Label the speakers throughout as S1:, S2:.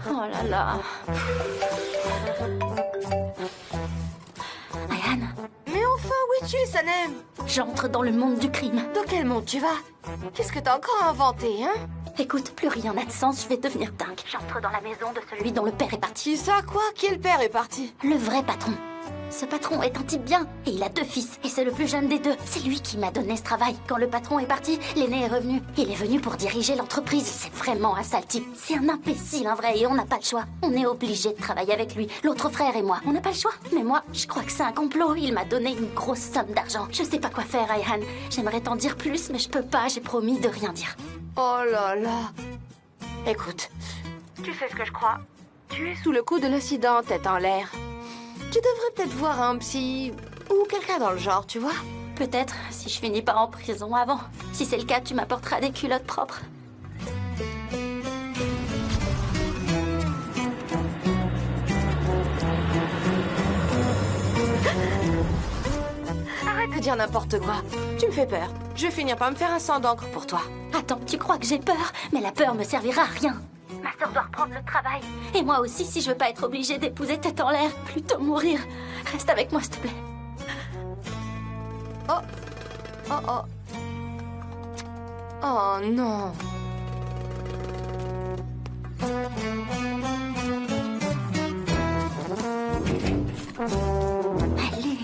S1: Oh là là. Ryan,
S2: Mais enfin, où es-tu, Sanem?
S1: j'entre dans le monde du crime.
S2: Dans quel monde tu vas? Qu'est-ce que t'as encore inventé, hein?
S1: Écoute, plus rien n'a de sens, je vais devenir dingue. J'entre dans la maison de celui dont le père est parti.
S2: Tu sais quoi? Quel père est parti?
S1: Le vrai patron. Ce patron est un type bien, et il a 2 fils, et c'est le plus jeune des 2. C'est lui qui m'a donné ce travail. Quand le patron est parti, l'aîné est revenu. Il est venu pour diriger l'entreprise. C'est vraiment un sale type. C'est un imbécile, un vrai, et on n'a pas le choix. On est obligé de travailler avec lui, l'autre frère et moi. On n'a pas le choix. Mais moi, je crois que c'est un complot. Il m'a donné une grosse somme d'argent. Je sais pas quoi faire, Ryan. J'aimerais t'en dire plus, mais je peux pas. J'ai promis de rien dire.
S2: Oh là là. Écoute, tu sais ce que je crois? Tu es sous le coup de l'incident, tête en l'air. Tu devrais peut-être voir un psy ou quelqu'un dans le genre, tu vois?
S1: Peut-être, si je finis pas en prison avant. Si c'est le cas, tu m'apporteras des culottes propres.
S2: Arrête de dire n'importe quoi. Tu me fais peur. Je vais finir par me faire un sang d'encre pour toi.
S1: Attends, tu crois que j'ai peur? Mais la peur me servira à rien. Ma sœur doit reprendre le travail. Et moi aussi, si je veux pas être obligée d'épouser tête en l'air, plutôt mourir. Reste avec moi, s'il te plaît.
S2: Oh. Oh oh. Oh non.
S1: Allez.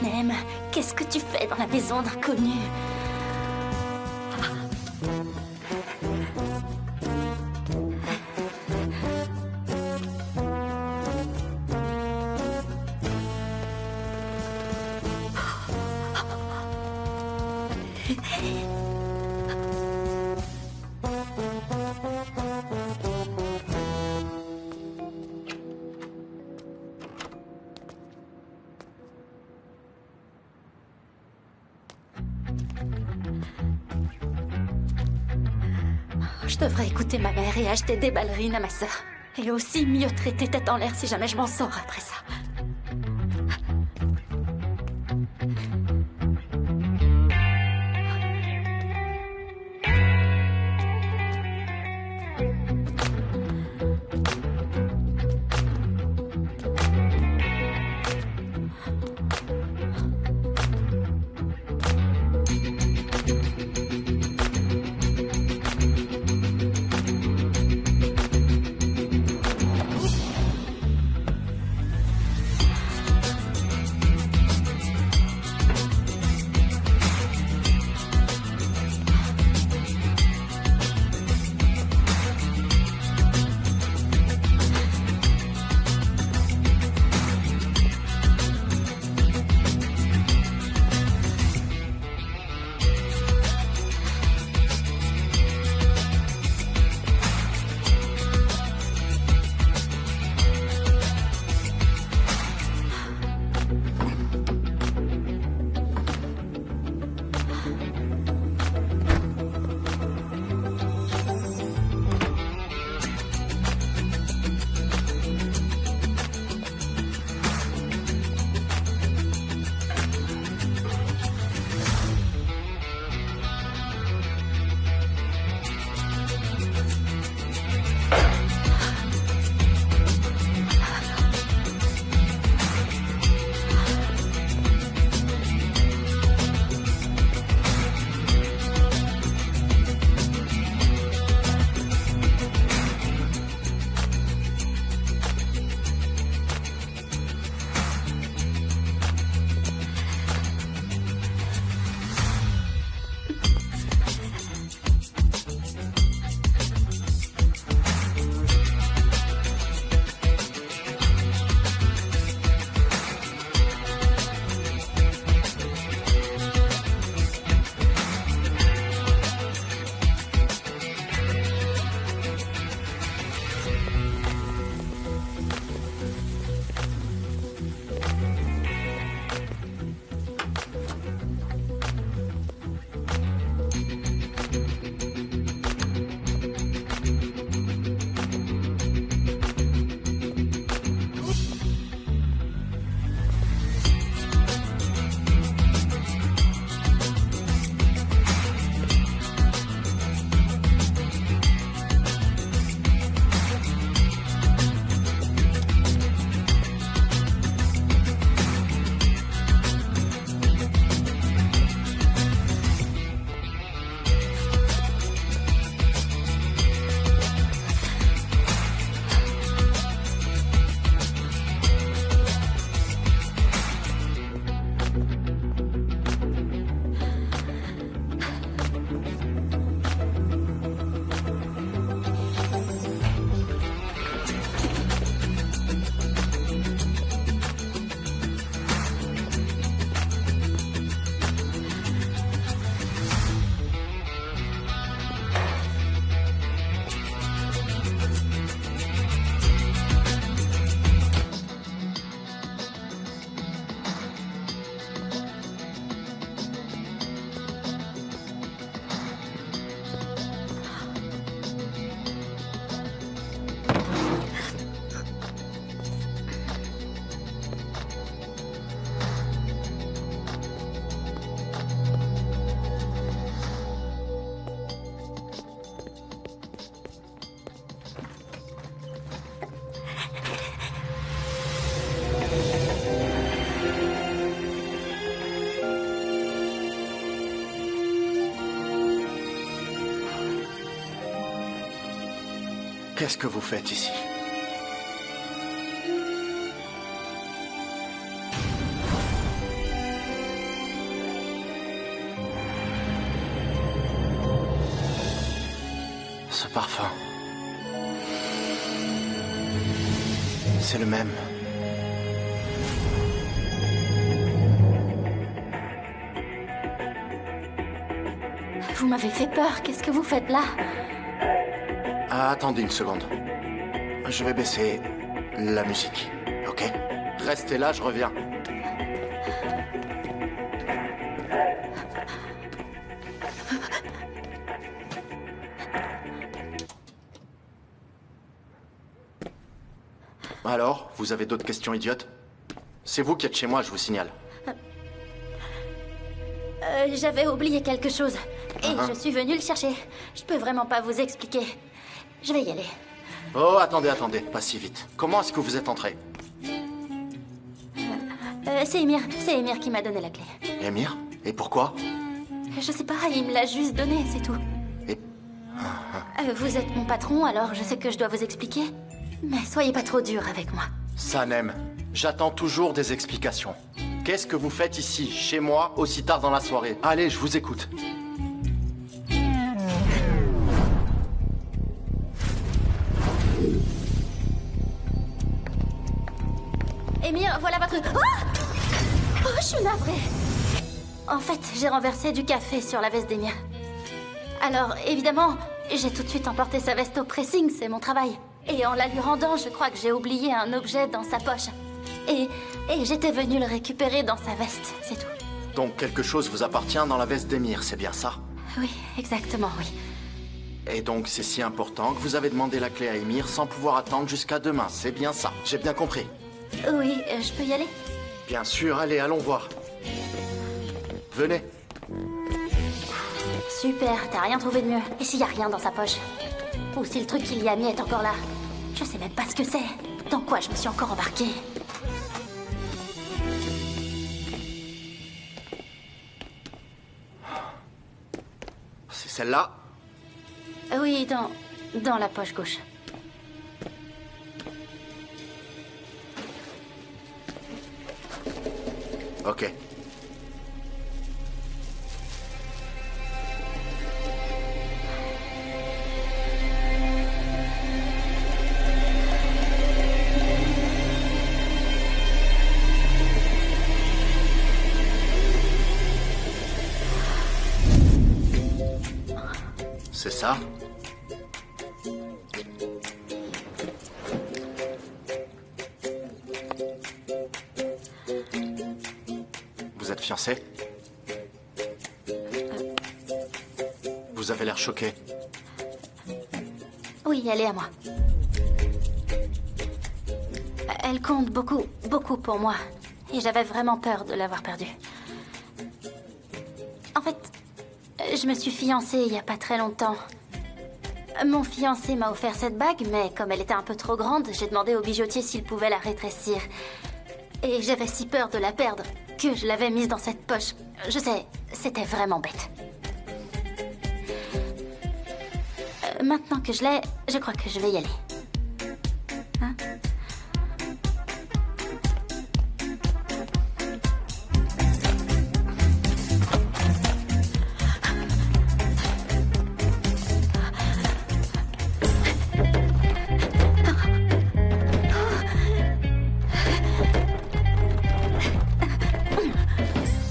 S1: Sanem, qu'est-ce que tu fais dans la maison d'inconnu? Je devrais écouter ma mère et acheter des ballerines à ma sœur. Et aussi mieux traiter tête en l'air si jamais je m'en sors après ça.
S3: Qu'est-ce que vous faites ici? Ce parfum... c'est le même.
S1: Vous m'avez fait peur. Qu'est-ce que vous faites là?
S3: Ah, attendez une seconde. Je vais baisser la musique, ok? Restez là, je reviens. Alors, vous avez d'autres questions idiotes? C'est vous qui êtes chez moi, je vous signale.
S1: J'avais oublié quelque chose. Et je suis venue le chercher. Je peux vraiment pas vous expliquer. Je vais y aller.
S3: Oh, attendez, pas si vite. Comment est-ce que vous êtes entré?
S1: C'est Emir. C'est Emir qui m'a donné la clé.
S3: Emir? Et pourquoi?
S1: Je sais pas, il me l'a juste donné, c'est tout.
S3: Et...
S1: Vous êtes mon patron, alors je sais que je dois vous expliquer. Mais soyez pas trop dur avec moi.
S3: Sanem, j'attends toujours des explications. Qu'est-ce que vous faites ici, chez moi, aussi tard dans la soirée? Allez, je vous écoute.
S1: Emir, voilà votre... Oh, je suis navrée. En fait, j'ai renversé du café sur la veste d'Emir. Alors, évidemment, j'ai tout de suite emporté sa veste au pressing, c'est mon travail. Et en la lui rendant, je crois que j'ai oublié un objet dans sa poche. Et j'étais venue le récupérer dans sa veste, c'est tout.
S3: Donc quelque chose vous appartient dans la veste d'Emir, c'est bien ça?
S1: Oui, exactement, oui.
S3: Et donc c'est si important que vous avez demandé la clé à Emir sans pouvoir attendre jusqu'à demain, c'est bien ça? J'ai bien compris?
S1: Oui, je peux y aller?
S3: Bien sûr, allez, allons voir. Venez.
S1: Super, t'as rien trouvé de mieux. Et s'il y a rien dans sa poche? Ou si le truc qu'il y a mis est encore là? Je sais même pas ce que c'est. Dans quoi je me suis encore embarquée?
S3: C'est celle-là?
S1: Oui, dans la poche gauche.
S3: Ok. C'est ça? Vous êtes fiancé? Vous avez l'air choqué.
S1: Oui, elle est à moi. Elle compte beaucoup, beaucoup pour moi. Et j'avais vraiment peur de l'avoir perdue. En fait, je me suis fiancée il y a pas très longtemps. Mon fiancé m'a offert cette bague, mais comme elle était un peu trop grande, j'ai demandé au bijoutier s'il pouvait la rétrécir. Et j'avais si peur de la perdre que je l'avais mise dans cette poche. Je sais, c'était vraiment bête. Maintenant que je l'ai, je crois que je vais y aller. Hein?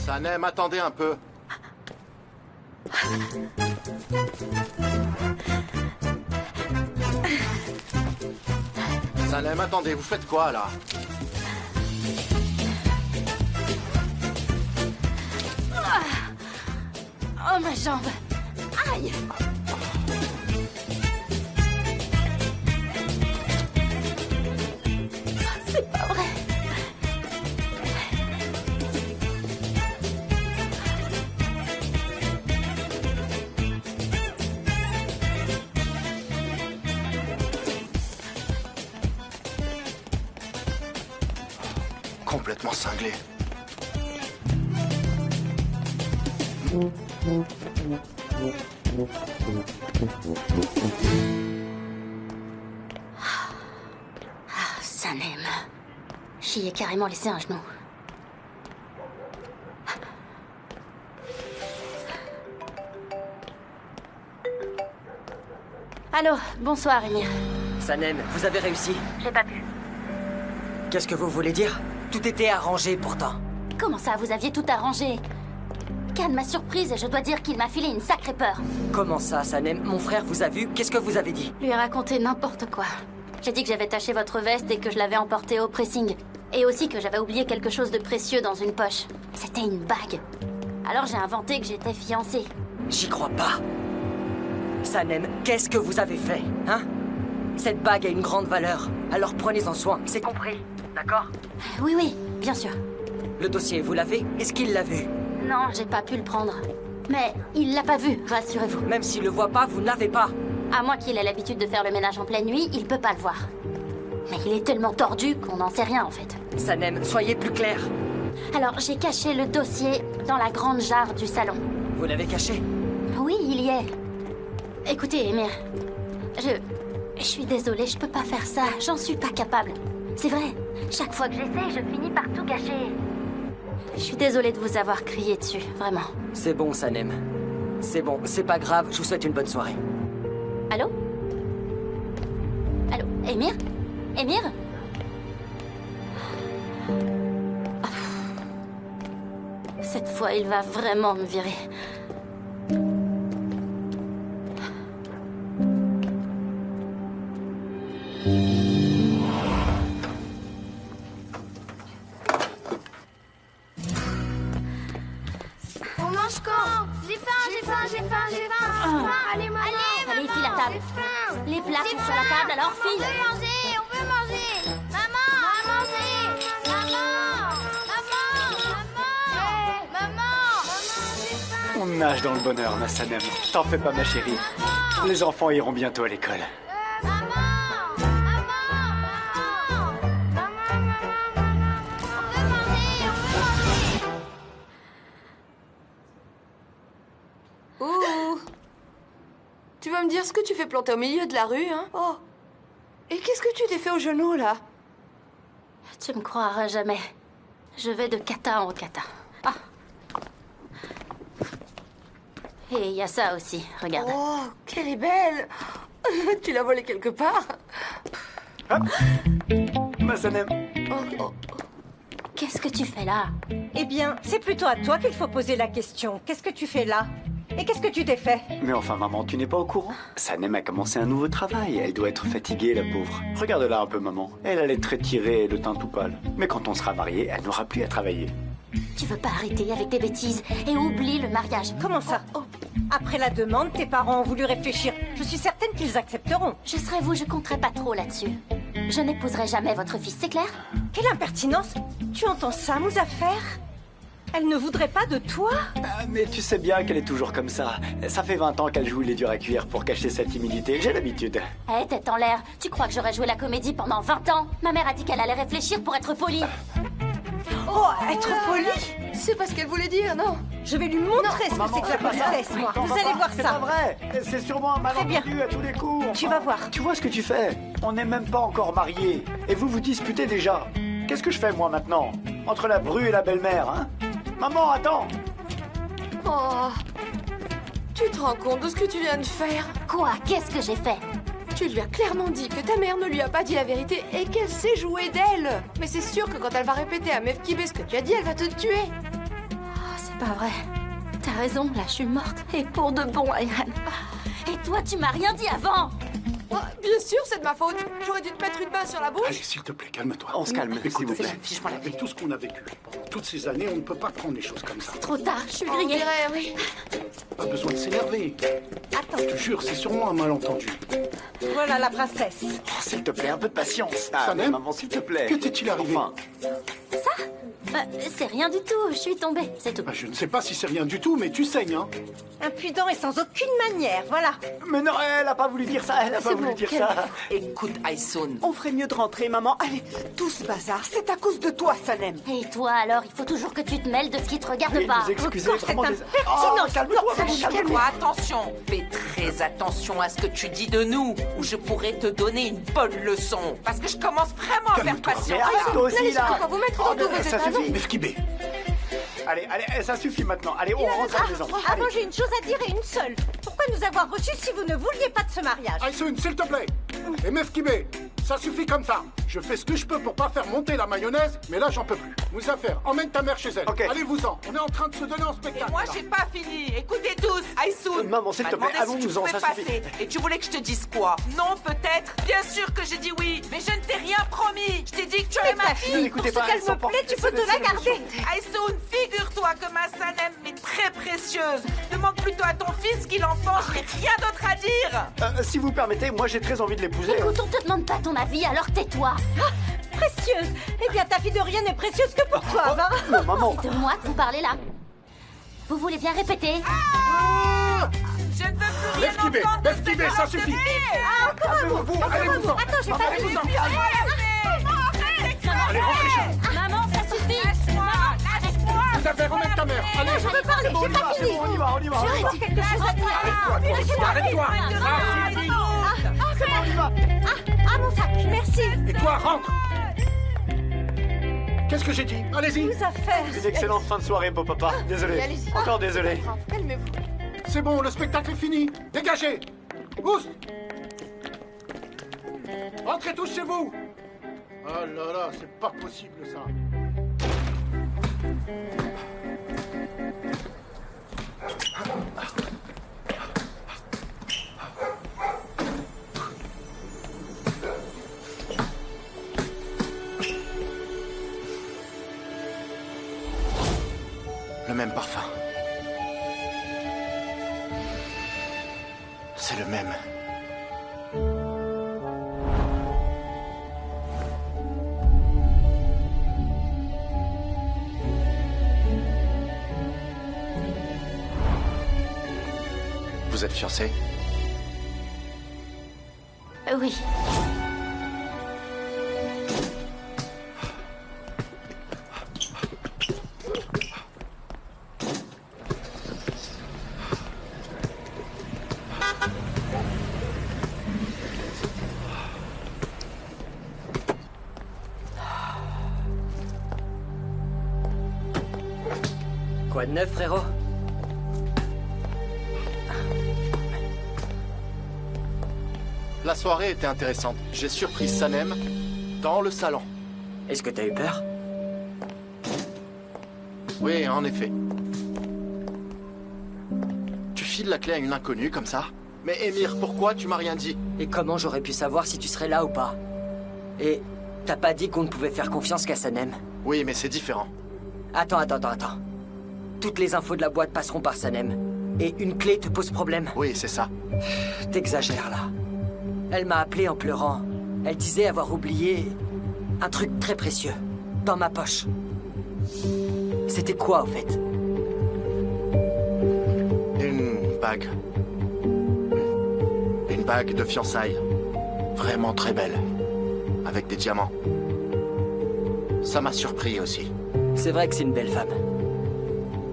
S3: Sanem, attendez un peu. Sanem, attendez, vous faites quoi là?
S1: Oh, ma jambe! Aïe! C'est pas vrai!
S3: Complètement cinglé.
S1: Sanem. J'y ai carrément laissé un genou. Allô, bonsoir, Emir.
S4: Sanem, vous avez réussi.
S1: J'ai pas pu.
S4: Qu'est-ce que vous voulez dire? Tout était arrangé pourtant.
S1: Comment ça, vous aviez tout arrangé? Khan m'a surprise et je dois dire qu'il m'a filé une sacrée peur.
S4: Comment ça, Sanem? Mon frère vous a vu? Qu'est-ce que vous avez dit?
S1: Lui ai raconté n'importe quoi. J'ai dit que j'avais taché votre veste et que je l'avais emportée au pressing. Et aussi que j'avais oublié quelque chose de précieux dans une poche. C'était une bague. Alors j'ai inventé que j'étais fiancée.
S4: J'y crois pas. Sanem, qu'est-ce que vous avez fait, hein? Cette bague a une grande valeur, alors prenez-en soin, c'est compris, d'accord?
S1: Oui, oui, bien sûr.
S4: Le dossier, vous l'avez? Est-ce qu'il l'a vu?
S1: Non, j'ai pas pu le prendre. Mais il l'a pas vu, rassurez-vous.
S4: Même s'il le voit pas, vous ne l'avez pas.
S1: À moins qu'il ait l'habitude de faire le ménage en pleine nuit, il peut pas le voir. Mais il est tellement tordu qu'on n'en sait rien en fait.
S4: Sanem, soyez plus clair.
S1: Alors j'ai caché le dossier dans la grande jarre du salon.
S4: Vous l'avez caché?
S1: Oui, il y est. Écoutez, Emir, je suis désolée, je peux pas faire ça. J'en suis pas capable. C'est vrai. Chaque fois que j'essaie, je finis par tout gâcher. Je suis désolée de vous avoir crié dessus, vraiment.
S4: C'est bon, Sanem. C'est bon, c'est pas grave, je vous souhaite une bonne soirée.
S1: Allô? Allô? Emir? Emir? Cette fois, il va vraiment me virer.
S5: On mange quand? J'ai faim. Allez, maman.
S1: Allez, file à table.
S5: J'ai faim.
S1: Les plats sont sur la table, alors
S5: On
S1: file.
S5: veut manger. Maman, à manger. Maman, j'ai faim.
S6: On nage dans le bonheur, ma Sanem. T'en fais pas, ma chérie. Les enfants iront bientôt à l'école.
S2: Ouh. Tu vas me dire ce que tu fais planter au milieu de la rue, hein? Oh. Et qu'est-ce que tu t'es fait au genou, là?
S1: Tu me croiras jamais. Je vais de kata en kata. Ah. Et il y a ça aussi, regarde.
S2: Oh, qu'elle est belle! Tu l'as volée quelque part?
S6: Hop. Ma Sanem.
S2: Oh, oh.
S1: Qu'est-ce que tu fais là?
S7: Eh bien, c'est plutôt à toi qu'il faut poser la question. Qu'est-ce que tu fais là? Et qu'est-ce que tu t'es fait?
S6: Mais enfin, maman, tu n'es pas au courant? Sanem a commencé un nouveau travail. Elle doit être fatiguée, la pauvre. Regarde-la un peu, maman. Elle a les traits tirés et le teint tout pâle. Mais quand on sera mariés, elle n'aura plus à travailler.
S1: Tu veux pas arrêter avec tes bêtises et oublie le mariage?
S7: Comment ça? Après la demande, tes parents ont voulu réfléchir. Je suis certaine qu'ils accepteront.
S1: Je serais vous, je compterais pas trop là-dessus. Je n'épouserai jamais votre fils, c'est clair?
S7: Quelle impertinence! Tu entends ça, Mouzaffer? Elle ne voudrait pas de toi?
S6: Ah, mais tu sais bien qu'elle est toujours comme ça. Ça fait 20 ans qu'elle joue les durs à cuire pour cacher sa timidité. J'ai l'habitude.
S1: Hé, tête en l'air, tu crois que j'aurais joué la comédie pendant 20 ans? Ma mère a dit qu'elle allait réfléchir pour être polie.
S7: Oh, être poli?
S2: C'est pas ce qu'elle voulait dire, non?
S7: Je vais lui montrer ce que c'est que la politesse, moi. Vous allez voir
S6: C'est pas
S7: ça.
S6: vrai. C'est sûrement un
S7: Très bien.
S6: malentendu à tous les coups.
S7: Tu vas voir.
S6: Tu vois ce que tu fais? On n'est même pas encore mariés. Et vous vous disputez déjà. Qu'est-ce que je fais, moi, maintenant? Entre la bru et la belle-mère, hein? Maman, attends!
S2: Oh. Tu te rends compte de ce que tu viens de faire?
S1: Quoi? Qu'est-ce que j'ai fait?
S2: Tu lui as clairement dit que ta mère ne lui a pas dit la vérité et qu'elle sait jouer d'elle. Mais c'est sûr que quand elle va répéter à Mev Kibé ce que tu as dit, elle va te tuer.
S1: Oh, c'est pas vrai. T'as raison, là, je suis morte. Et pour de bon, Ayhan. Et toi, tu m'as rien dit avant!
S2: Oh, bien sûr, c'est de ma faute. J'aurais dû te mettre une main sur la bouche.
S8: Allez, s'il te plaît, calme-toi.
S6: On se calme, s'il vous plaît.
S8: Avec tout ce qu'on a vécu pendant toutes ces années, on ne peut pas prendre les choses comme ça.
S1: Trop tard, je suis
S2: On
S1: grillée.
S2: dirait, oui.
S8: Pas besoin de s'énerver.
S7: Attends,
S8: Je te jure, c'est sûrement un malentendu.
S7: voilà la princesse.
S6: Oh, s'il te plaît, un peu de patience. Ah,
S8: Sanem,
S6: mais maman, s'il te plaît.
S8: que t'est-il arrivé?
S6: Enfin,
S1: C'est rien du tout, je suis tombée, c'est tout.
S8: Je ne sais pas si c'est rien du tout, mais tu saignes, hein.
S7: Impudent et sans aucune manière, voilà.
S6: Mais non, elle a pas voulu dire ça, elle a pas voulu dire ça.
S9: Écoute, Aïssoun.
S10: On ferait mieux de rentrer, maman. Allez, tout ce bazar, c'est à cause de toi, Sanem.
S1: Et toi alors, il faut toujours que tu te mêles de ce qui te regarde pas.
S6: Vous excusez
S7: Encore
S6: vraiment
S7: cet
S6: des...
S7: impertinent.
S6: Oh, calme-toi, maman, calme-toi.
S9: Attention, fais très attention à ce que tu dis de nous, ou je pourrais te donner une bonne leçon. Parce que je commence vraiment à faire patience.
S6: Mais arrête toi aussi, là.
S2: On va vous mettre dans tous vos
S6: Ça
S2: états.
S6: suffit.
S8: Mefkibé,
S6: Allez, ça suffit maintenant. Allez, on rentre à la maison.
S7: Avant, j'ai une chose à dire et une seule. Pourquoi nous avoir reçus si vous ne vouliez pas de ce mariage?
S8: Aïssoun, s'il te plaît. Et Mefkibé, ça suffit comme ça. Je fais ce que je peux pour pas faire monter la mayonnaise, mais là, j'en peux plus. Moussafer, emmène ta mère chez elle.
S6: Ok.
S8: Allez-vous-en. On est en train de se donner en
S9: Et
S8: spectacle.
S9: moi,
S8: là.
S9: j'ai pas fini. Écoutez tous, Aïssoun.
S6: Maman, s'il
S9: m'a
S6: te plaît,
S9: demandé si
S6: allons-nous-en,
S9: tu pouvais
S6: ça suffit.
S9: passer. Et tu voulais que je te dise quoi? Non, peut-être. Bien sûr que j'ai dit oui, mais je ne t'ai rien promis. Je t'ai dit que tu es ma fille.
S6: N'écoutez
S7: Pour
S6: pas,
S7: ce
S6: elles
S7: qu'elle
S6: sont
S7: me
S6: pas-
S7: plaît, tu peux te la garder.
S9: Aïssoun, figure-toi que ma Sanem est très précieuse. Demande plutôt à ton fils qu'il l'enfant, je n'ai rien d'autre à dire.
S6: Si vous permettez, moi j'ai très envie de l'épouser.
S1: Écoute, on te demande pas ton avis, alors tais-toi.
S7: Précieuse. Eh bien, ta fille de rien n'est précieuse que pour toi, va.
S6: Mais maman,
S1: C'est de moi que vous parlez là. Vous voulez bien répéter?
S9: Je ne veux plus rien
S8: Mefkibé,
S9: entendre de
S8: Mefkibé,
S9: cette
S8: ça
S9: robe de
S8: suffit.
S9: fille.
S8: Calmez-vous, allez-vous-en.
S7: Attends, j'ai pas fini.
S8: Allez, rentrez chez vous.
S1: Maman, ça suffit.
S9: Lâche-moi.
S8: Moussafer, emmène ta mère. Allez,
S7: Je veux parler, j'ai pas fini.
S6: on y va.
S7: J'ai encore quelque chose à dire.
S8: Arrête-toi. Ça suffit.
S7: Ah, mon sac, merci.
S8: Et toi, rentre. Qu'est-ce que j'ai dit? Allez-y.
S7: Nous affaires.
S6: Une excellente fin de soirée, beau papa. Désolé.
S2: allez-y.
S6: Encore désolé.
S2: Calmez-vous.
S8: C'est bon, le spectacle est fini. Dégagez. Oust. Rentrez tous chez vous. Oh là là, c'est pas possible ça.
S3: Le même parfum. C'est le même. Vous êtes fiancés?
S1: Oui.
S4: Quoi de neuf, frérot?
S3: La soirée était intéressante. J'ai surpris Sanem dans le salon.
S4: Est-ce que t'as eu peur?
S3: Oui, en effet. Tu files la clé à une inconnue comme ça? Mais Émir, pourquoi tu m'as rien dit?
S4: Et comment j'aurais pu savoir si tu serais là ou pas? Et t'as pas dit qu'on ne pouvait faire confiance qu'à Sanem?
S3: Oui, mais c'est différent.
S4: Attends. Toutes les infos de la boîte passeront par Sanem. Et une clé te pose problème.
S3: Oui, c'est ça.
S4: T'exagères là. Elle m'a appelé en pleurant. Elle disait avoir oublié un truc très précieux dans ma poche. C'était quoi, au fait?
S3: Une bague. Une bague de fiançailles. Vraiment très belle. Avec des diamants. Ça m'a surpris aussi.
S4: C'est vrai que c'est une belle femme.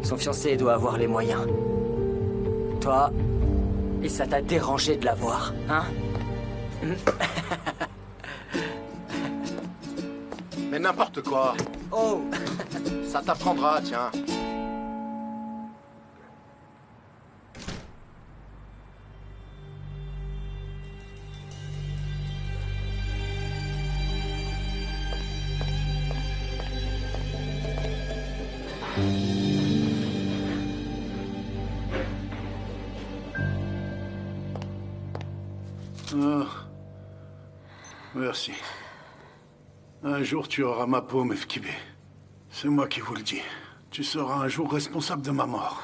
S4: Son fiancé doit avoir les moyens. Toi, et ça t'a dérangé de la voir, hein?
S3: Mais n'importe quoi.
S4: Oh!
S3: Ça t'apprendra, tiens.
S8: Ah. Merci. Un jour, tu auras ma peau, Mefkibé. C'est moi qui vous le dis. Tu seras un jour responsable de ma mort.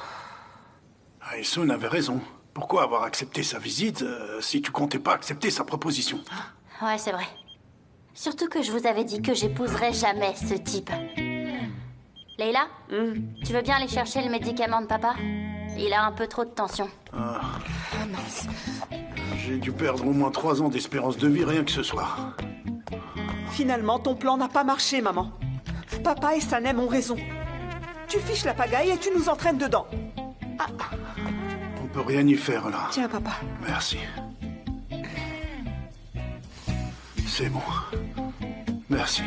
S8: Aïssoun avait raison. Pourquoi avoir accepté sa visite si tu comptais pas accepter sa proposition?
S1: Ouais, c'est vrai. Surtout que je vous avais dit que j'épouserais jamais ce type. Leila, tu veux bien aller chercher le médicament de papa? Il a un peu trop de tension.
S8: Ah,
S10: Ah mince.
S8: j'ai dû perdre au moins 3 ans d'espérance de vie rien que ce soir.
S10: Finalement, ton plan n'a pas marché, maman. Papa et Sanem ont raison. Tu fiches la pagaille et tu nous entraînes dedans.
S8: On peut rien y faire là.
S10: Tiens, papa.
S8: Merci. C'est bon. Merci.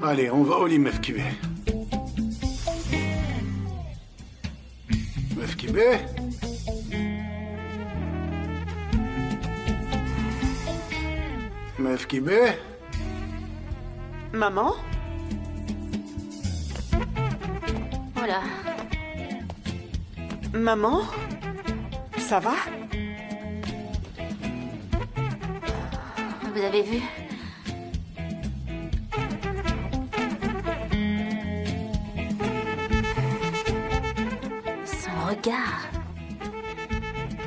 S8: Allez, on va au lit, Mefkibé. Mefkibé? Mefkibé?
S10: Maman?
S1: Voilà.
S10: Maman? Ça va?
S1: Vous avez vu? Son regard.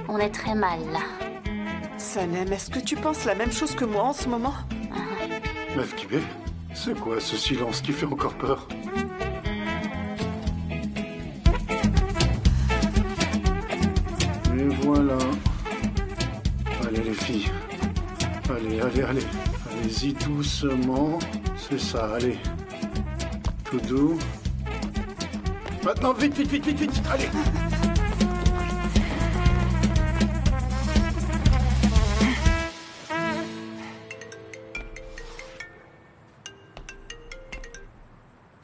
S1: On est très mal là.
S10: Sanem, est-ce que tu penses la même chose que moi en ce moment?
S8: Mefkibé? C'est quoi ce silence qui fait encore peur? Et voilà. Allez les filles. Allez, allez, allez. Allez-y doucement. C'est ça, allez. Tout doux. Maintenant, vite, vite, vite, vite, vite. Allez.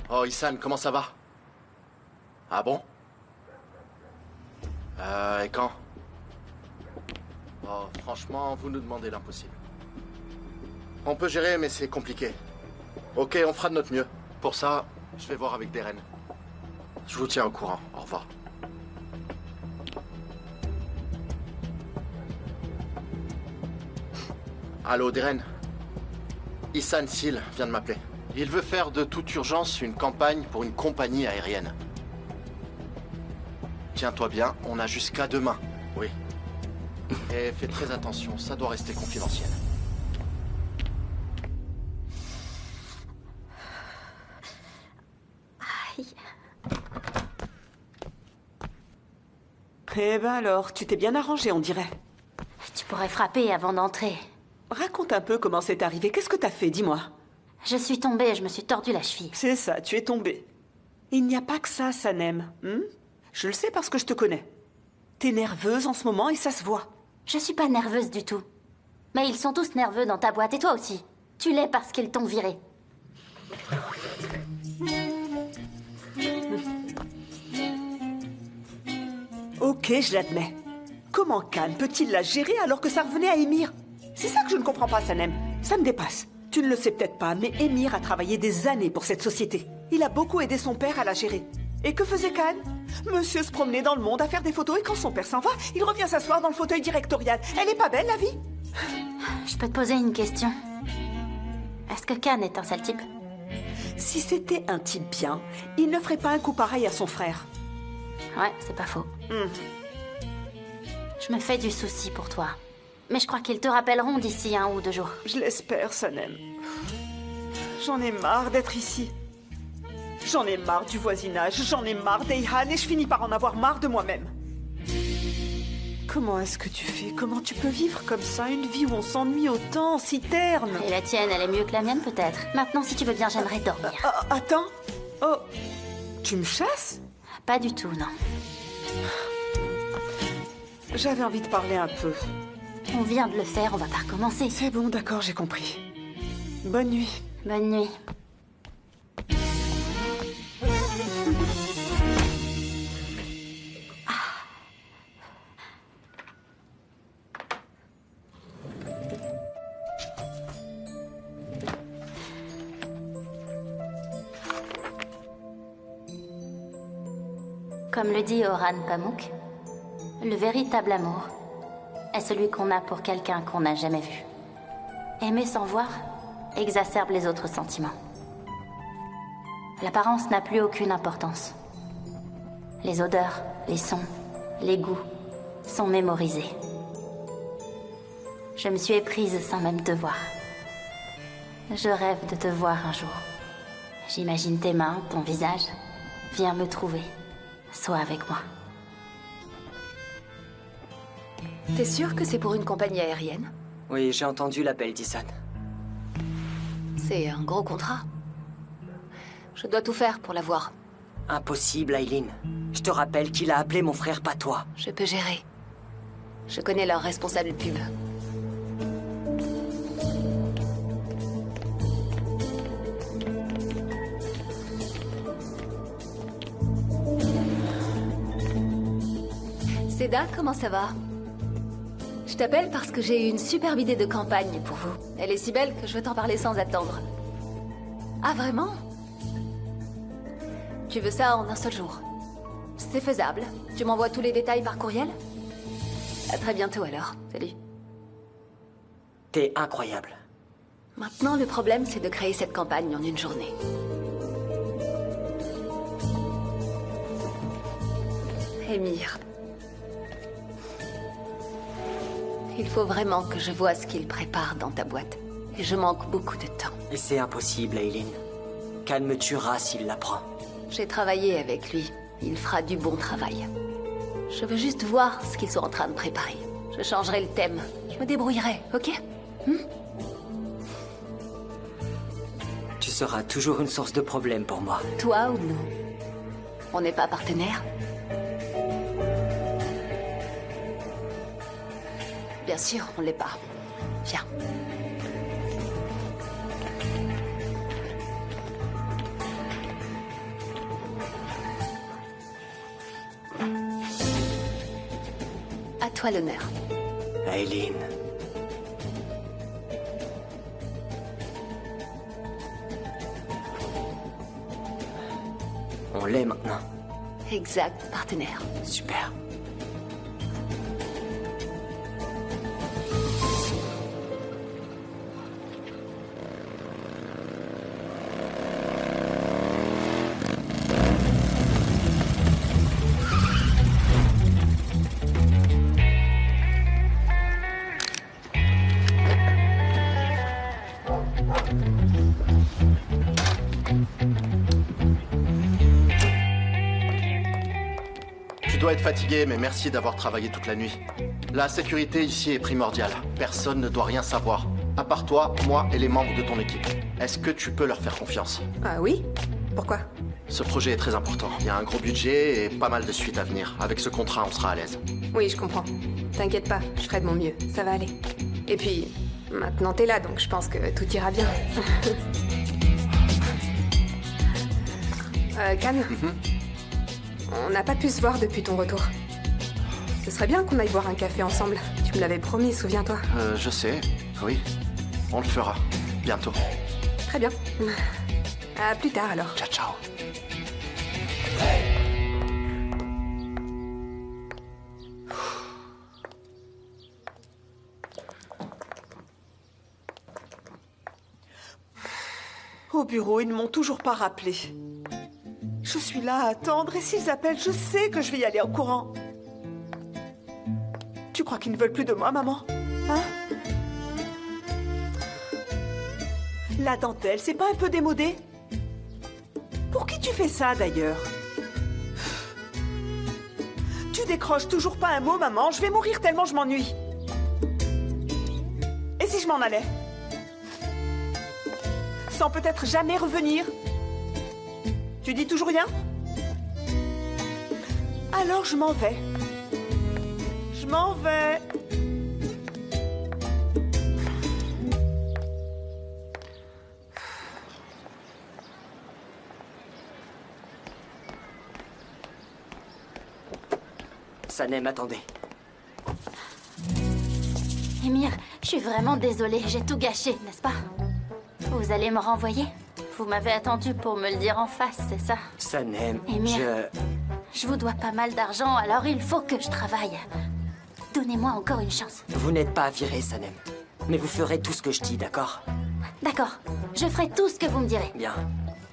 S3: Oh, Issan, comment ça va? Ah bon? Et quand? Oh, franchement, vous nous demandez l'impossible. On peut gérer, mais c'est compliqué. Ok, on fera de notre mieux. Pour ça, je vais voir avec Deren. Je vous tiens au courant. Au revoir. Allô, Deren? Issan Sil vient de m'appeler. Il veut faire de toute urgence une campagne pour une compagnie aérienne. Tiens-toi bien, on a jusqu'à demain. Oui. Et fais très attention, ça doit rester confidentiel.
S1: Aïe.
S10: Eh ben alors, tu t'es bien arrangé, on dirait.
S1: Tu pourrais frapper avant d'entrer.
S10: Raconte un peu comment c'est arrivé. Qu'est-ce que t'as fait, dis-moi.
S1: Je suis tombée et je me suis tordu la cheville.
S10: C'est ça, tu es tombée. Il n'y a pas que ça, Sanem. Je le sais parce que je te connais. T'es nerveuse en ce moment et ça se voit.
S1: Je suis pas nerveuse du tout. Mais ils sont tous nerveux dans ta boîte et toi aussi. Tu l'es parce qu'ils t'ont viré.
S10: Ok, je l'admets. Comment Khan peut-il la gérer alors que ça revenait à Émir? C'est ça que je ne comprends pas, Sanem. Ça me dépasse. Tu ne le sais peut-être pas, mais Émir a travaillé des années pour cette société. Il a beaucoup aidé son père à la gérer. Et que faisait Khan? Monsieur se promenait dans le monde à faire des photos et quand son père s'en va, il revient s'asseoir dans le fauteuil directorial. Elle est pas belle, la vie?
S1: Je peux te poser une question. Est-ce que Khan est un sale type?
S10: Si c'était un type bien, il ne ferait pas un coup pareil à son frère.
S1: Ouais, c'est pas faux. Je me fais du souci pour toi. Mais je crois qu'ils te rappelleront d'ici 1 ou 2 jours.
S10: Je l'espère, Sanem. J'en ai marre d'être ici. J'en ai marre du voisinage, j'en ai marre d'Eihan et je finis par en avoir marre de moi-même. Comment est-ce que tu fais? Comment tu peux vivre comme ça? Une vie où on s'ennuie autant, si terne.
S1: Et la tienne, elle est mieux que la mienne peut-être. Maintenant, si tu veux bien, j'aimerais dormir.
S10: Attends. Oh, tu me chasses?
S1: Pas du tout, non.
S10: J'avais envie de parler un peu.
S1: On vient de le faire, on va pas recommencer.
S10: C'est bon, d'accord, j'ai compris. Bonne nuit.
S1: Bonne nuit. Comme le dit Orhan Pamuk, le véritable amour est celui qu'on a pour quelqu'un qu'on n'a jamais vu. Aimer sans voir exacerbe les autres sentiments. L'apparence n'a plus aucune importance. Les odeurs, les sons, les goûts sont mémorisés. Je me suis éprise sans même te voir. Je rêve de te voir un jour. J'imagine tes mains, ton visage, viens me trouver. Sois avec moi.
S2: T'es sûr que c'est pour une compagnie aérienne?
S4: Oui, j'ai entendu l'appel d'Isan.
S2: C'est un gros contrat. Je dois tout faire pour l'avoir.
S4: Impossible, Aileen. Je te rappelle qu'il a appelé mon frère, pas toi.
S2: Je peux gérer. Je connais leur responsable pub. Seda, comment ça va? Je t'appelle parce que j'ai une superbe idée de campagne pour vous. Elle est si belle que je veux t'en parler sans attendre. Ah, vraiment? Tu veux ça en un seul jour? C'est faisable. Tu m'envoies tous les détails par courriel? À très bientôt alors. Salut.
S4: T'es incroyable.
S2: Maintenant, le problème, c'est de créer cette campagne en une journée. Émir. Il faut vraiment que je vois ce qu'il prépare dans ta boîte. Et je manque beaucoup de temps.
S4: Et c'est impossible, Aileen. Khan me tuera s'il l'apprend.
S2: J'ai travaillé avec lui. Il fera du bon travail. Je veux juste voir ce qu'ils sont en train de préparer. Je changerai le thème. Je me débrouillerai, ok?
S4: Tu seras toujours une source de problème pour moi.
S2: Toi ou nous? On n'est pas partenaires? Bien sûr, on l'est pas. Viens. À toi l'honneur.
S4: Aileen. On l'est maintenant.
S2: Exact, partenaire.
S4: Super.
S3: Tu dois être fatigué, mais merci d'avoir travaillé toute la nuit. La sécurité ici est primordiale. Personne ne doit rien savoir. À part toi, moi et les membres de ton équipe. Est-ce que tu peux leur faire confiance?
S11: Ah oui? Pourquoi?
S3: Ce projet est très important. Il y a un gros budget et pas mal de suites à venir. Avec ce contrat, on sera à l'aise.
S11: Oui, je comprends. T'inquiète pas, je ferai de mon mieux. Ça va aller. Et puis, maintenant t'es là, donc je pense que tout ira bien. Khan, on n'a pas pu se voir depuis ton retour. Ce serait bien qu'on aille boire un café ensemble. Tu me l'avais promis, souviens-toi.
S3: Je sais. Oui. On le fera. Bientôt.
S11: Très bien. À plus tard alors.
S3: Ciao, ciao.
S10: Au bureau, ils ne m'ont toujours pas rappelé. Je suis là à attendre et s'ils appellent, je sais que je vais y aller en courant. Tu crois qu'ils ne veulent plus de moi, maman? Hein? La dentelle, c'est pas un peu démodé? Pour qui tu fais ça, d'ailleurs? Tu décroches toujours pas un mot, maman. Je vais mourir tellement je m'ennuie. Et si je m'en allais? Sans peut-être jamais revenir? Tu dis toujours rien? Alors je m'en vais. Je m'en vais.
S4: Sanem, attendez.
S1: Émir, je suis vraiment désolée. J'ai tout gâché, n'est-ce pas? Vous allez me renvoyer? Vous m'avez attendu pour me le dire en face, c'est ça?
S4: Sanem,
S1: Émir, je vous dois pas mal d'argent, alors il faut que je travaille. Donnez-moi encore une chance.
S4: Vous n'êtes pas viré, Sanem. Mais vous ferez tout ce que je dis, d'accord?
S1: D'accord. Je ferai tout ce que vous me direz.
S4: Bien.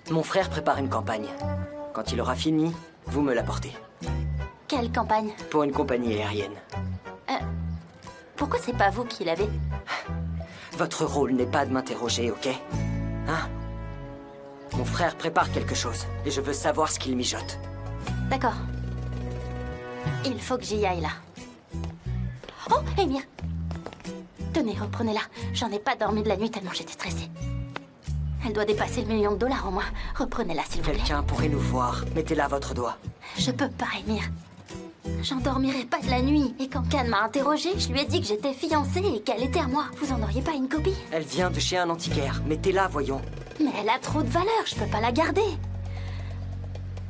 S4: Mon frère prépare une campagne. Quand il aura fini, vous me l'apportez.
S1: Quelle campagne?
S4: Pour une compagnie aérienne.
S1: Pourquoi c'est pas vous qui l'avez?
S4: Votre rôle n'est pas de m'interroger, ok? Hein? Mon frère prépare quelque chose, et je veux savoir ce qu'il mijote.
S1: D'accord. Il faut que j'y aille, là. Oh, Émir! Tenez, reprenez-la. J'en ai pas dormi de la nuit tellement j'étais stressée. Elle doit dépasser le $1 million en moins. Reprenez-la, s'il vous plaît.
S4: Quelqu'un pourrait nous voir. Mettez-la à votre doigt.
S1: Je peux pas, Émir. J'en dormirai pas de la nuit. Et quand Khan m'a interrogée, je lui ai dit que j'étais fiancée et qu'elle était à moi. Vous en auriez pas une copie?
S4: Elle vient de chez un antiquaire. Mettez-la, voyons.
S1: Mais elle a trop de valeur, je peux pas la garder.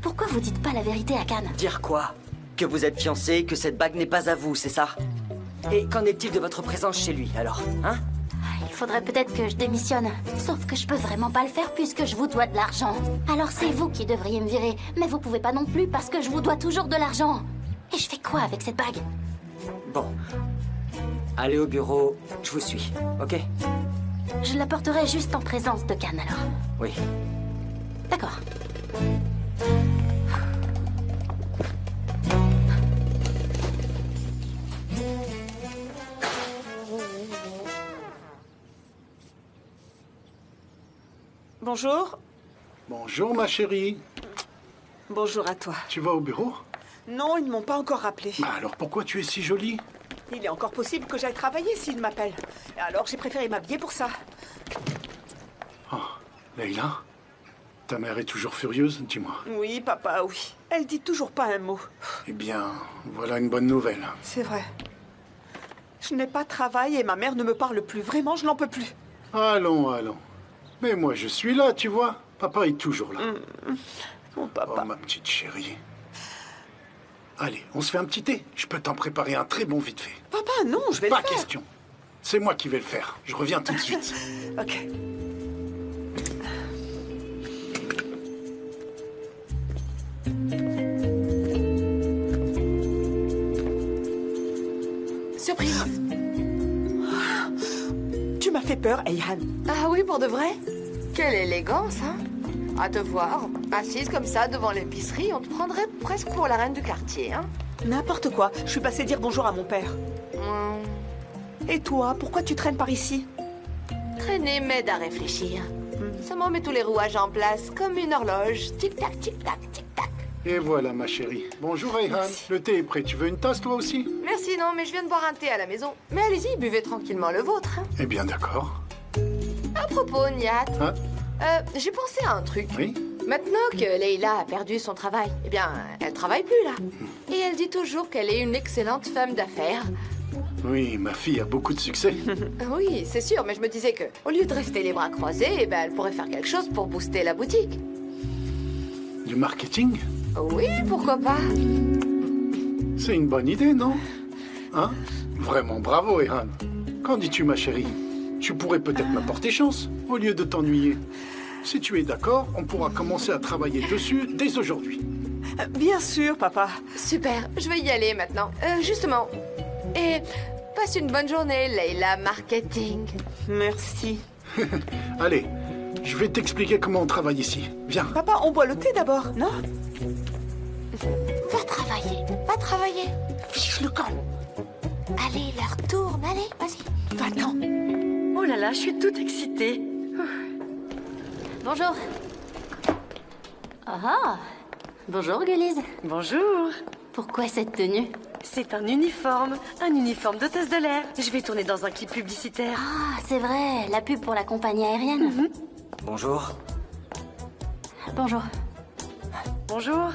S1: Pourquoi vous dites pas la vérité à Khan?
S4: Dire quoi? Que vous êtes fiancé, que cette bague n'est pas à vous, c'est ça? Et qu'en est-il de votre présence chez lui, alors, hein?
S1: Il faudrait peut-être que je démissionne. Sauf que je peux vraiment pas le faire puisque je vous dois de l'argent. Alors c'est vous qui devriez me virer. Mais vous pouvez pas non plus parce que je vous dois toujours de l'argent. Et je fais quoi avec cette bague?
S4: Bon. Allez au bureau, je vous suis, ok?
S1: Je la porterai juste en présence de Khan, alors.
S4: Oui.
S1: D'accord.
S10: Bonjour.
S8: Bonjour, ma chérie.
S10: Bonjour à toi.
S8: Tu vas au bureau?
S10: Non, ils ne m'ont pas encore rappelé.
S8: Bah alors pourquoi tu es si jolie?
S10: Il est encore possible que j'aille travailler s'ils m'appellent. Alors j'ai préféré m'habiller pour ça.
S8: Oh, Leïla? Ta mère est toujours furieuse, dis-moi.
S10: Oui, papa, oui. Elle dit toujours pas un mot.
S8: Eh bien, voilà une bonne nouvelle.
S10: C'est vrai. Je n'ai pas de travail et ma mère ne me parle plus. Vraiment, je n'en peux plus.
S8: Allons, allons. Mais moi, je suis là, tu vois. Papa est toujours là.
S10: Mon papa.
S8: Oh, ma petite chérie. Allez, on se fait un petit thé. Je peux t'en préparer un très bon vite fait.
S10: Papa, non, je vais le faire.
S8: Pas question. C'est moi qui vais le faire. Je reviens tout de suite.
S10: Ok.
S2: Surprise!
S10: Tu m'as fait peur, Ayhan.
S2: Ah oui, pour de vrai? Quelle élégance, hein? À te voir, assise comme ça devant l'épicerie, on te prendrait presque pour la reine du quartier, hein?
S10: N'importe quoi. Je suis passée dire bonjour à mon père. Et toi, pourquoi tu traînes par ici?
S2: Traîner m'aide à réfléchir. Ça m'en met tous les rouages en place, comme une horloge. Tic-tac, tic-tac, tic-tac.
S8: Et voilà, ma chérie. Bonjour, Ayhan. Le thé est prêt. Tu veux une tasse, toi aussi?
S2: Merci, non, mais je viens de boire un thé à la maison. Mais allez-y, buvez tranquillement le vôtre. Hein.
S8: Eh bien, d'accord.
S2: À propos, Nihat,
S8: Hein?
S2: j'ai pensé à un truc.
S8: Oui?
S2: Maintenant que Leïla a perdu son travail, eh bien, elle travaille plus, là. Et elle dit toujours qu'elle est une excellente femme d'affaires.
S8: Oui, ma fille a beaucoup de succès.
S2: Oui, c'est sûr, mais je me disais que, au lieu de rester les bras croisés, eh ben, elle pourrait faire quelque chose pour booster la boutique.
S8: Du marketing?
S2: Oui, pourquoi pas?
S8: C'est une bonne idée, non? Hein? Vraiment bravo, Ayhan. Qu'en dis-tu, ma chérie? Tu pourrais peut-être m'apporter chance, au lieu de t'ennuyer. Si tu es d'accord, on pourra commencer à travailler dessus dès aujourd'hui.
S10: Bien sûr, papa.
S2: Super, je vais y aller maintenant. Justement. Et passe une bonne journée, Leïla Marketing.
S10: Merci.
S8: Allez, je vais t'expliquer comment on travaille ici. Viens.
S10: Papa, on boit le thé d'abord, non?
S1: Va travailler, va travailler.
S10: Fiche le camp.
S1: Allez, leur tourne, allez, vas-y.
S10: Va-t'en.
S12: Oh là là, je suis toute excitée.
S1: Bonjour. Ah, bonjour, Gullies.
S12: Bonjour.
S1: Pourquoi cette tenue?
S12: C'est un uniforme d'hôtesse de l'air. Je vais tourner dans un clip publicitaire.
S1: Ah, c'est vrai, la pub pour la compagnie aérienne.
S4: Bonjour.
S1: Bonjour.
S12: Bonjour.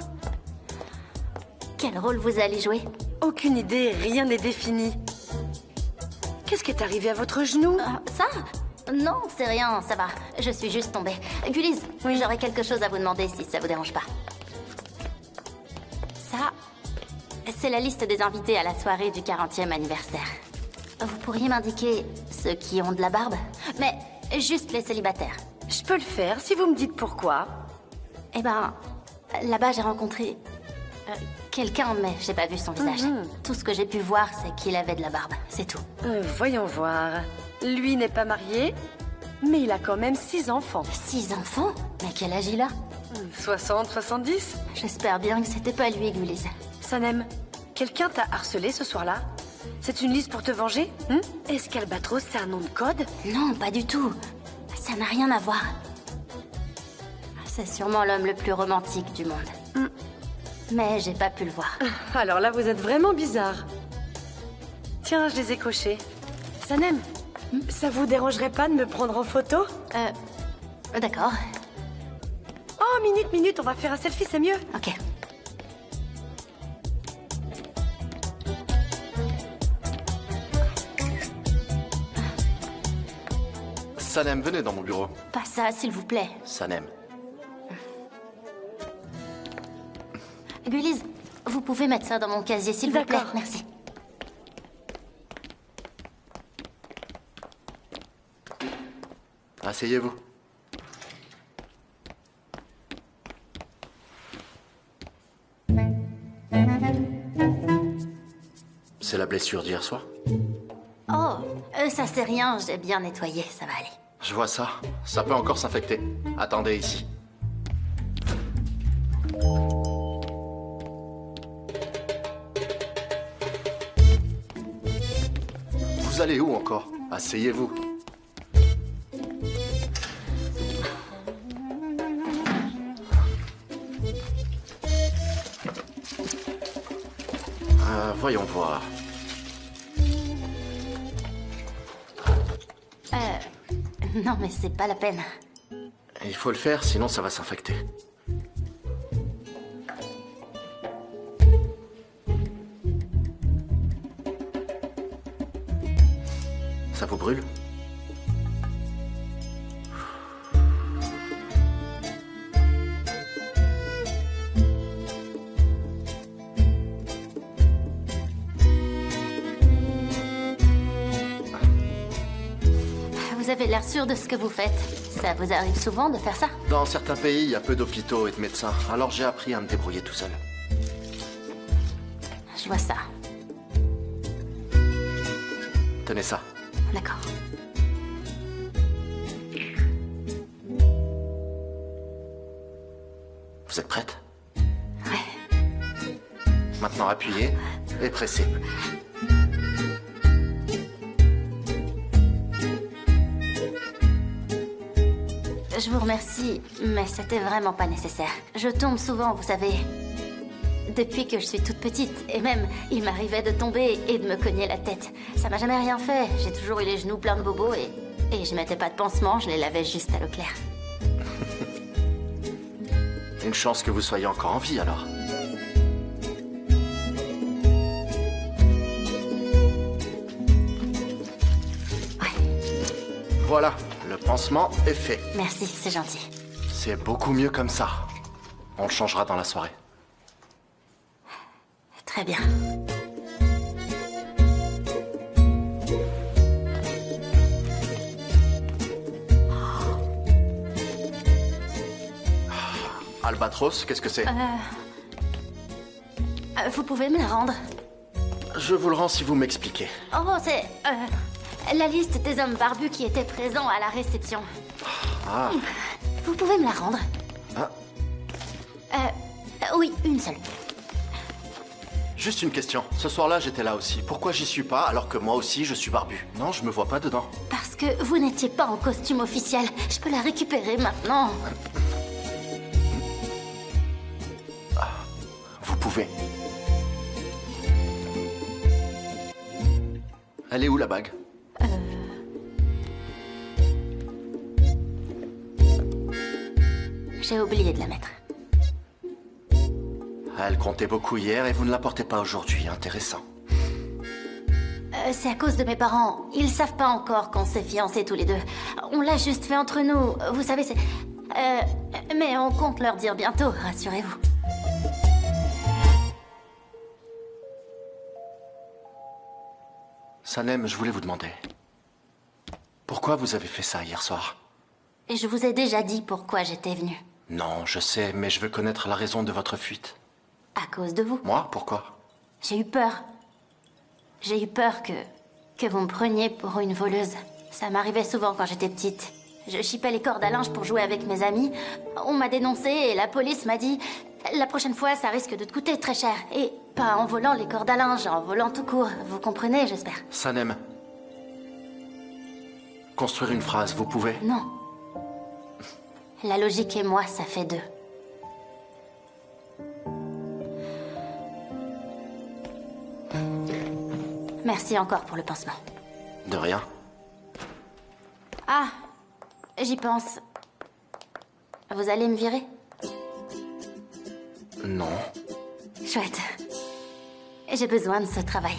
S1: Quel rôle vous allez jouer?
S12: Aucune idée, rien n'est défini. Qu'est-ce qui est arrivé à votre genou?
S1: Ça? Non, c'est rien, ça va. Je suis juste tombée. Gullies, j'aurais quelque chose à vous demander si ça vous dérange pas. Ça, c'est la liste des invités à la soirée du 40e anniversaire. Vous pourriez m'indiquer ceux qui ont de la barbe? Mais juste les célibataires.
S12: Je peux le faire si vous me dites pourquoi.
S1: Eh ben, là-bas j'ai rencontré quelqu'un, mais j'ai pas vu son visage. Tout ce que j'ai pu voir, c'est qu'il avait de la barbe, c'est tout.
S12: Voyons voir. Lui n'est pas marié, mais il a quand même 6 enfants.
S1: 6 enfants? Mais quel âge il a?
S12: 60, 70?
S1: J'espère bien que c'était pas lui, Gullies.
S12: Sanem, quelqu'un t'a harcelé ce soir-là? C'est une liste pour te venger? Est-ce qu'Albatros, c'est un nom de code?
S1: Non, pas du tout. Ça n'a rien à voir. C'est sûrement l'homme le plus romantique du monde. Mais j'ai pas pu le voir.
S12: Alors là, vous êtes vraiment bizarre. Tiens, je les ai cochés. Sanem, ça vous dérangerait pas de me prendre en photo?
S1: D'accord.
S12: Oh, minute, on va faire un selfie, c'est mieux.
S1: Ok.
S3: Sanem, venez dans mon bureau.
S1: Pas ça, s'il vous plaît.
S3: Sanem.
S1: Guliz, vous pouvez mettre ça dans mon casier, s'il vous plaît. Merci.
S3: Asseyez-vous. C'est la blessure d'hier soir?
S1: Oh, ça c'est rien, j'ai bien nettoyé, ça va aller.
S3: Je vois ça. Ça peut encore s'infecter. Attendez ici. Vous allez où encore? Asseyez-vous. Voyons voir.
S1: Non, mais c'est pas la peine.
S3: Il faut le faire, sinon ça va s'infecter. Ça vous brûle?
S1: Vous avez l'air sûr de ce que vous faites. Ça vous arrive souvent de faire ça?
S3: Dans certains pays, il y a peu d'hôpitaux et de médecins. Alors j'ai appris à me débrouiller tout seul.
S1: Je vois ça.
S3: Tenez ça.
S1: D'accord.
S3: Vous êtes prête?
S1: Ouais.
S3: Maintenant appuyez et pressez.
S1: Je vous remercie, mais c'était vraiment pas nécessaire. Je tombe souvent, vous savez, depuis que je suis toute petite. Et même, il m'arrivait de tomber et de me cogner la tête. Ça m'a jamais rien fait. J'ai toujours eu les genoux pleins de bobos et je mettais pas de pansement, je les lavais juste à l'eau claire.
S3: Une chance que vous soyez encore en vie, alors. Voilà, le pansement est fait.
S1: Merci, c'est gentil.
S3: C'est beaucoup mieux comme ça. On le changera dans la soirée.
S1: Très bien.
S3: Albatros, qu'est-ce que c'est?
S1: Vous pouvez me la rendre?
S3: Je vous le rends si vous m'expliquez.
S1: Oh, c'est... la liste des hommes barbus qui étaient présents à la réception.
S3: Ah.
S1: Vous pouvez me la rendre? Oui, une seule.
S3: Juste une question. Ce soir-là, j'étais là aussi. Pourquoi j'y suis pas alors que moi aussi, je suis barbu? Non, je me vois pas dedans.
S1: Parce que vous n'étiez pas en costume officiel. Je peux la récupérer maintenant.
S3: Vous pouvez. Elle est où, la bague?
S1: J'ai oublié de la mettre.
S3: Elle comptait beaucoup hier et vous ne la portez pas aujourd'hui. Intéressant.
S1: C'est à cause de mes parents. Ils savent pas encore qu'on s'est fiancés tous les deux. On l'a juste fait entre nous. Vous savez, c'est... mais on compte leur dire bientôt, rassurez-vous.
S3: Sanem, je voulais vous demander. Pourquoi vous avez fait ça hier soir?
S1: Et je vous ai déjà dit pourquoi j'étais venue.
S3: Non, je sais, mais je veux connaître la raison de votre fuite.
S1: À cause de vous.
S3: Moi? Pourquoi?
S1: J'ai eu peur. J'ai eu peur que vous me preniez pour une voleuse. Ça m'arrivait souvent quand j'étais petite. Je chipais les cordes à linge pour jouer avec mes amis. On m'a dénoncé et la police m'a dit... La prochaine fois, ça risque de te coûter très cher. Et pas en volant les cordes à linge, en volant tout court. Vous comprenez, j'espère.
S3: Sanem. Construire une phrase, vous pouvez?
S1: Non. La logique et moi, ça fait 2. Merci encore pour le pansement.
S3: De rien.
S1: Ah, j'y pense. Vous allez me virer?
S3: Non.
S1: Chouette. J'ai besoin de ce travail.